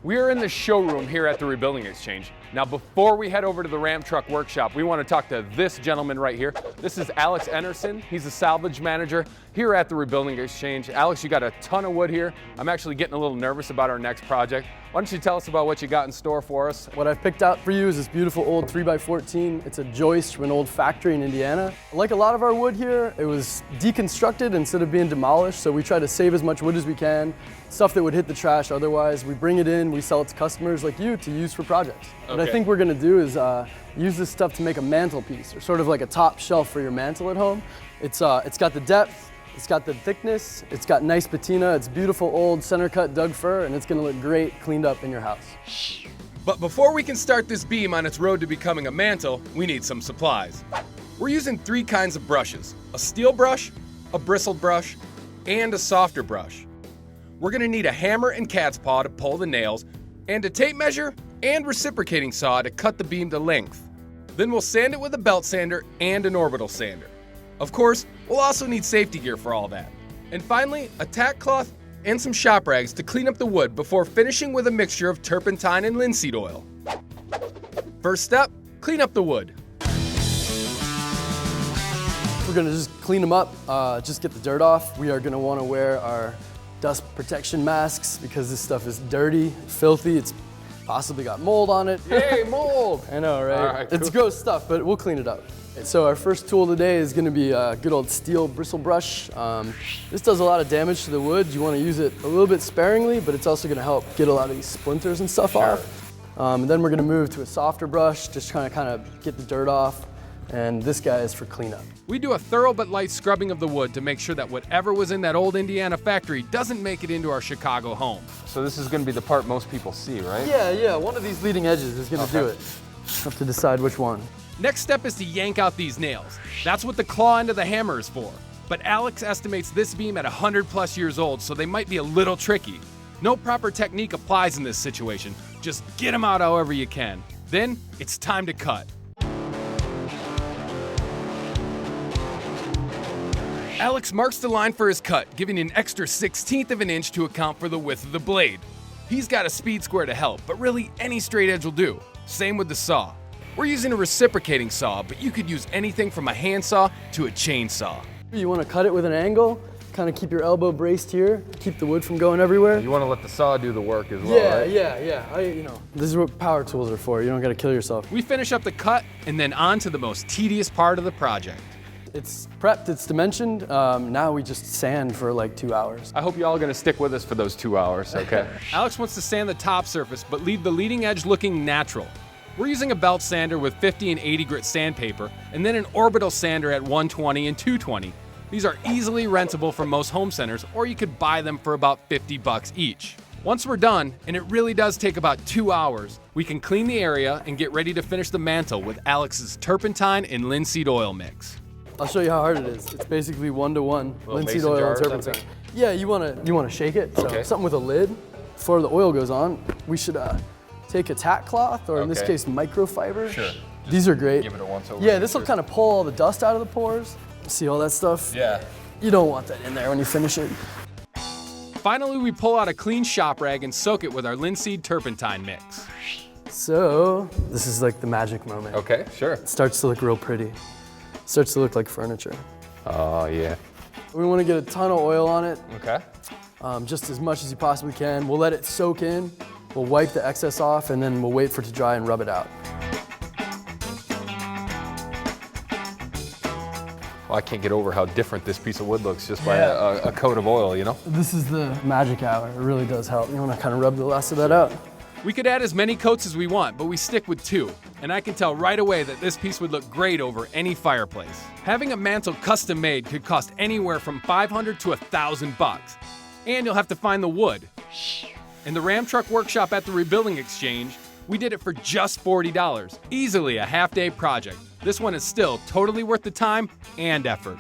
We are in the showroom here at the Rebuilding Exchange. Now, before we head over to the Ram Truck Workshop, we want to talk to this gentleman right here. This is Alex Enarson. He's a salvage manager here at the Rebuilding Exchange. Alex, you got a ton of wood here. I'm actually getting a little nervous about our next project. Why don't you tell us about what you got in store for us? What I've picked out for you is this beautiful old 3x14. It's a joist from an old factory in Indiana. Like a lot of our wood here, it was deconstructed instead of being demolished, so we try to save as much wood as we can. Stuff that would hit the trash otherwise. We bring it in, we sell it to customers like you to use for projects. Okay. What I think we're gonna do is use this stuff to make a mantelpiece, or sort of like a top shelf for your mantle at home. It's got the depth, it's got the thickness, it's got nice patina, it's beautiful old center cut Doug fir, and it's gonna look great cleaned up in your house. But before we can start this beam on its road to becoming a mantle, we need some supplies. We're using 3 kinds of brushes: a steel brush, a bristled brush, and a softer brush. We're gonna need a hammer and cat's paw to pull the nails, and a tape measure and reciprocating saw to cut the beam to length. Then we'll sand it with a belt sander and an orbital sander. Of course, we'll also need safety gear for all that. And finally, a tack cloth and some shop rags to clean up the wood before finishing with a mixture of turpentine and linseed oil. First step, clean up the wood. We're gonna just clean them up, just get the dirt off. We are gonna wanna wear our dust protection masks because this stuff is dirty, filthy. It's possibly got mold on it. Yay, mold! I know, right? All right, cool. It's gross stuff, but we'll clean it up. So our first tool today is gonna be a good old steel bristle brush. This does a lot of damage to the wood. You wanna use it a little bit sparingly, but it's also gonna help get a lot of these splinters and stuff off. And then we're gonna move to a softer brush, just trying to kind of get the dirt off. And this guy is for cleanup. We do a thorough but light scrubbing of the wood to make sure that whatever was in that old Indiana factory doesn't make it into our Chicago home. So this is going to be the part most people see, right? Yeah, one of these leading edges is gonna do it. Have to decide which one. Next step is to yank out these nails. That's what the claw end of the hammer is for. But Alex estimates this beam at 100+ years old, so they might be a little tricky. No proper technique applies in this situation. Just get them out however you can. Then it's time to cut. Alex marks the line for his cut, giving an extra 1/16 of an inch to account for the width of the blade. He's got a speed square to help, but really any straight edge will do. Same with the saw. We're using a reciprocating saw, but you could use anything from a handsaw to a chainsaw. You want to cut it with an angle, kind of keep your elbow braced here, keep the wood from going everywhere. You want to let the saw do the work as well, right? Yeah. This is what power tools are for. You don't got to kill yourself. We finish up the cut and then on to the most tedious part of the project. It's prepped, it's dimensioned. Now we just sand for like 2 hours. I hope y'all are going to stick with us for those 2 hours, okay? Alex wants to sand the top surface, but leave the leading edge looking natural. We're using a belt sander with 50 and 80 grit sandpaper, and then an orbital sander at 120 and 220. These are easily rentable from most home centers, or you could buy them for about $50 each. Once we're done, and it really does take about 2 hours, we can clean the area and get ready to finish the mantle with Alex's turpentine and linseed oil mix. I'll show you how hard it is. It's basically 1-to-1 linseed mason oil jar and or turpentine. something? Yeah, you wanna shake it. So Okay. something with a lid. Before the oil goes on, we should take a tack cloth, or in this Okay. case, microfiber. Sure. These are great. give it a once over Yeah, here this will first. kind of pull all the dust out of the pores. See all that stuff? Yeah. You don't want that in there when you finish it. Finally, we pull out a clean shop rag and soak it with our linseed turpentine mix. So, this is like the magic moment. Okay, sure. It starts to look real pretty. Starts to look like furniture. Oh, yeah. We want to get a ton of oil on it, Okay. just as much as you possibly can. We'll let it soak in. We'll wipe the excess off, and then we'll wait for it to dry and rub it out. Well, I can't get over how different this piece of wood looks just by a coat of oil, you know? This is the magic hour. It really does help. You want to kind of rub the last of that out. We could add as many coats as we want, but we stick with 2. And I can tell right away that this piece would look great over any fireplace. Having a mantle custom made could cost anywhere from $500 to $1,000. And you'll have to find the wood. In the Ram Truck Workshop at the Rebuilding Exchange, we did it for just $40. Easily a half-day project. This one is still totally worth the time and effort.